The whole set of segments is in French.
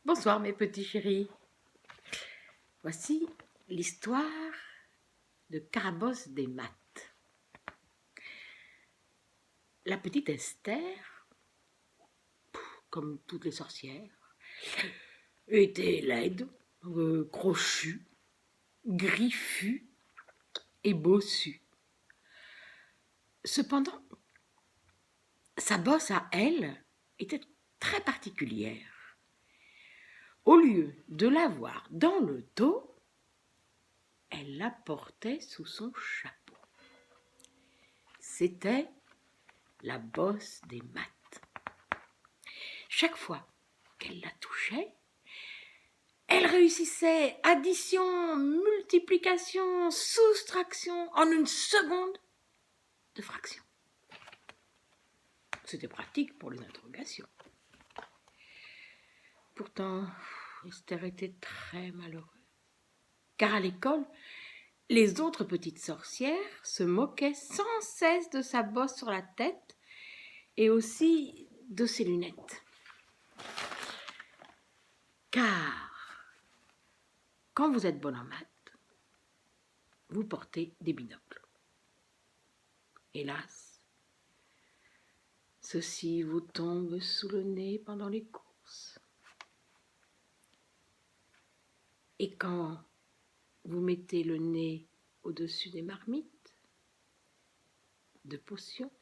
Bonsoir mes petits chéris. Voici l'histoire de Carabosse des maths. La petite Esther, comme toutes les sorcières, était laide, crochue, griffue et bossue. Cependant, sa bosse à elle était très particulière. Au lieu de l'avoir dans le dos, elle la portait sous son chapeau. C'était la bosse des maths. Chaque fois qu'elle la touchait, elle réussissait addition, multiplication, soustraction en une seconde de fraction. C'était pratique pour les interrogations. Pourtant, Esther était très malheureuse, car à l'école, les autres petites sorcières se moquaient sans cesse de sa bosse sur la tête et aussi de ses lunettes. Car, quand vous êtes bonne en maths, vous portez des binocles. Hélas, ceux-ci vous tombent sous le nez pendant les courses. Et quand vous mettez le nez au-dessus des marmites de potions,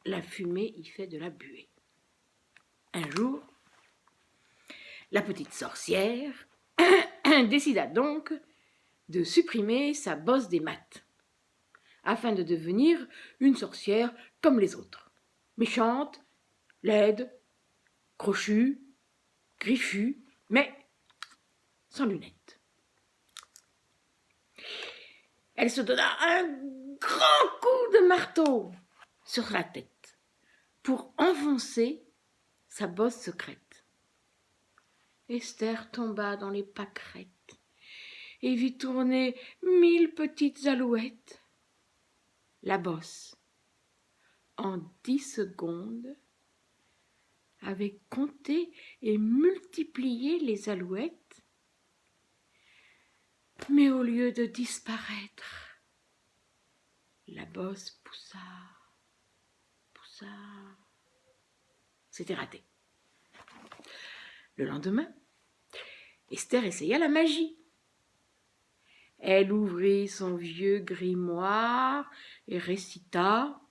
la fumée y fait de la buée. Un jour, la petite sorcière décida donc de supprimer sa bosse des maths, afin de devenir une sorcière comme les autres, méchante, laide, crochue, griffue, mais sans lunettes. Elle se donna un grand coup de marteau sur la tête pour enfoncer sa bosse secrète. Esther tomba dans les pâquerettes et vit tourner 1000 petites alouettes. La bosse, en 10 secondes, avait compté et multiplié les alouettes, mais au lieu de disparaître, la bosse poussa. C'était raté. Le lendemain, Esther essaya la magie. Elle ouvrit son vieux grimoire et récita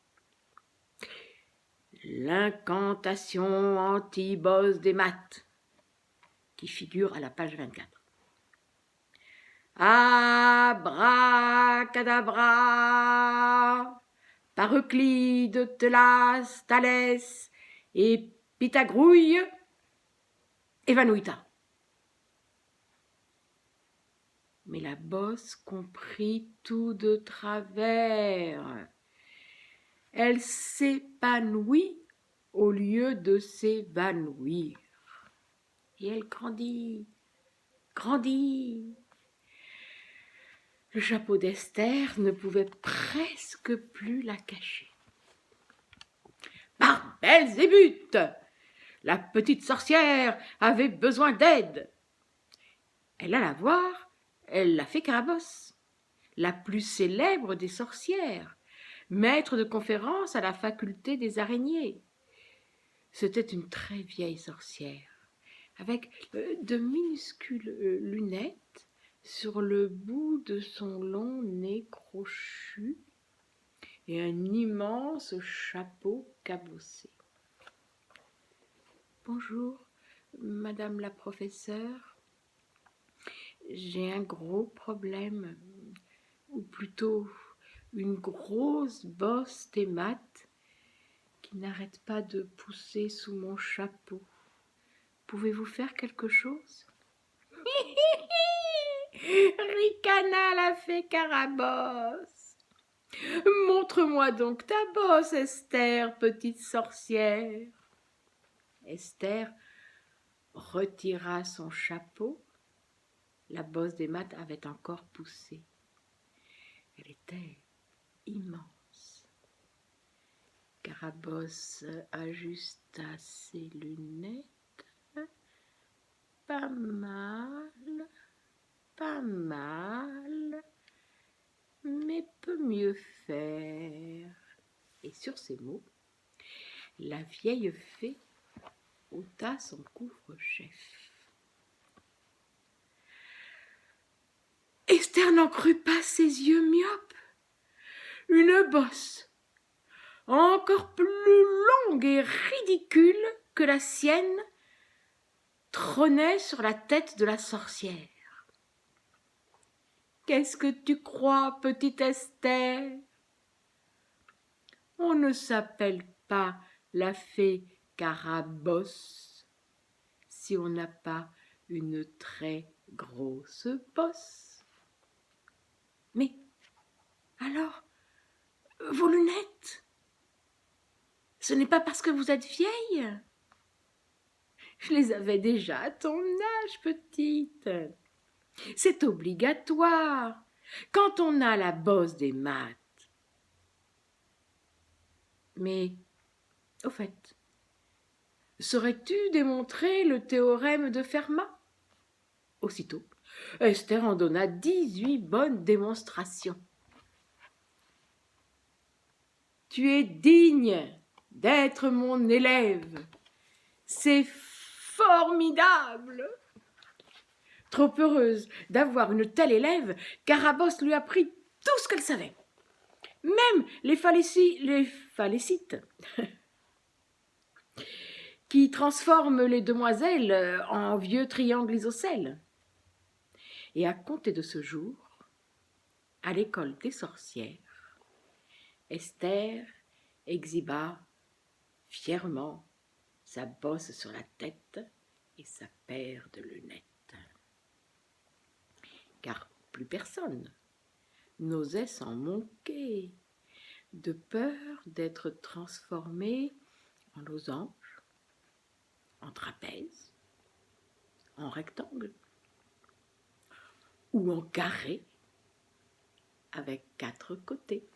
l'incantation anti-bosse des maths, qui figure à la page 24. Abracadabra, par Euclide, Telas, Thalès et Pythagrouille, évanouita. Mais la bosse comprit tout de travers. Elle s'épanouit au lieu de s'évanouir. Et elle grandit. Le chapeau d'Esther ne pouvait presque plus la cacher. Par Belzébuth, la petite sorcière avait besoin d'aide. Elle alla voir, elle la fée Carabosse, la plus célèbre des sorcières, maître de conférence à la faculté des araignées. C'était une très vieille sorcière, avec de minuscules lunettes sur le bout de son long nez crochu et un immense chapeau cabossé. « Bonjour, madame la professeure. J'ai un gros problème, ou plutôt une grosse bosse des maths qui n'arrête pas de pousser sous mon chapeau. Pouvez-vous faire quelque chose ?» Ricana la fée Carabosse. « Montre-moi donc ta bosse, Esther, petite sorcière. » Esther retira son chapeau. La bosse des maths avait encore poussé. Elle était immense. Carabosse ajusta ses lunettes. Par pas mal, mais peut mieux faire. Et sur ces mots, la vieille fée ôta son couvre-chef. Esther n'en crut pas ses yeux myopes. Une bosse, encore plus longue et ridicule que la sienne, trônait sur la tête de la sorcière. « Qu'est-ce que tu crois, petite Esther ? On ne s'appelle pas la fée Carabosse si on n'a pas une très grosse bosse. » Mais alors, vos lunettes, ce n'est pas parce que vous êtes vieille ? Je les avais déjà à ton âge, petite. C'est obligatoire quand on a la bosse des maths. Mais, au fait, saurais-tu démontrer le théorème de Fermat ? Aussitôt, Esther en donna 18 bonnes démonstrations. Tu es digne d'être mon élève. C'est formidable. Trop heureuse d'avoir une telle élève, Carabosse lui apprit tout ce qu'elle savait. Même les phalécites qui transforment les demoiselles en vieux triangles isocèles. Et à compter de ce jour, à l'école des sorcières, Esther exhiba fièrement sa bosse sur la tête et sa paire de lunettes. Car plus personne n'osait s'en moquer, de peur d'être transformé en losange, en trapèze, en rectangle ou en carré avec 4 côtés.